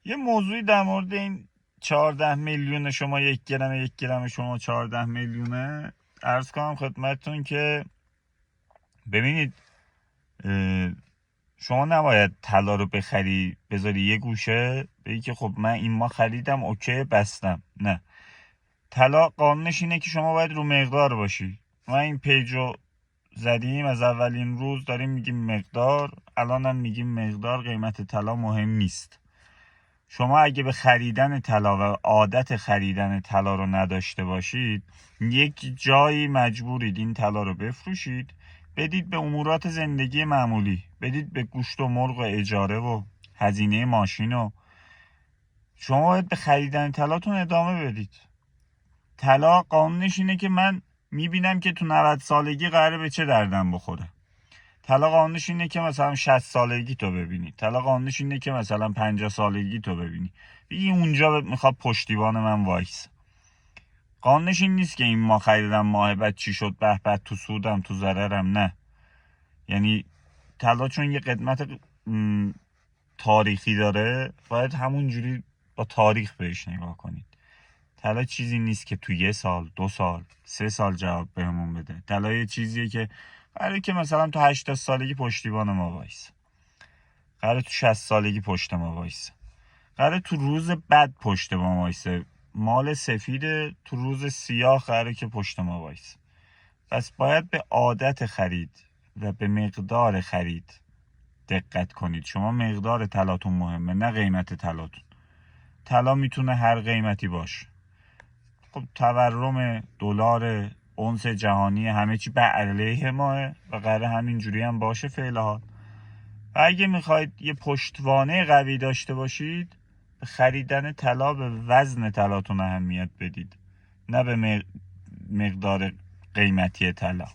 یه موضوعی در مورد این 14 میلیون شما، یک گرم شما 14 میلیونه عرض کنم خدمتتون که ببینید، شما نباید طلا رو بخری بذاری یه گوشه بگی که خب من این ماه خریدم اوکی بستم. نه، طلا قانونش اینه که شما باید رو مقدار باشی. ما این پیج رو زدیم از اولین روز داریم میگیم مقدار، الانم میگیم مقدار. قیمت طلا مهم نیست. شما اگه به خریدن طلا و عادت خریدن طلا رو نداشته باشید، یک جایی مجبورید این طلا رو بفروشید، بدید به امورات زندگی معمولی، بدید به گوشت و مرغ و اجاره و هزینه ماشین و شما باید به خریدن طلاتون ادامه بدید. طلا قانونش اینه که من میبینم که تو 90 سالگی قراره به چه دردم بخوره. طلا قانونش اینه که مثلا 60 سالگی تو ببینی. طلا قانونش اینه که مثلا 50 سالگی تو ببینی. بگی اونجا میخواد پشتیبان من وایس. قانونش این نیست که این ماه خریدم ماه بعد چی شد، به به تو سودم تو ضررم. نه، یعنی طلا چون یه قدمت تاریخی داره باید همونجوری با تاریخ بهش نگاه کنید. طلا چیزی نیست که تو 1 سال 2 سال 3 سال جواب بهمون بده. طلا یه چیزیه که قراره که مثلا تو 80 سالگی پشتیبان ما وایس، قراره تو 60 سالگی پشت ما وایس، قراره تو روز بد پشت ما وایسه. مال سفید تو روز سیاه قراره که پشت ما وایس. پس باید به عادت خرید و به مقدار خرید دقت کنید. شما مقدار طلاتون مهمه، نه قیمت طلاتون. طلا میتونه هر قیمتی باشه. خب تورم دلار اونس جهانی همه چی به علیه ماه و قراره همینجوری هم باشه فعلا. اگه میخواید یه پشتوانه قوی داشته باشید، به خریدن طلا به وزن طلاتون اهمیت بدید، نه به مقدار قیمتی طلا.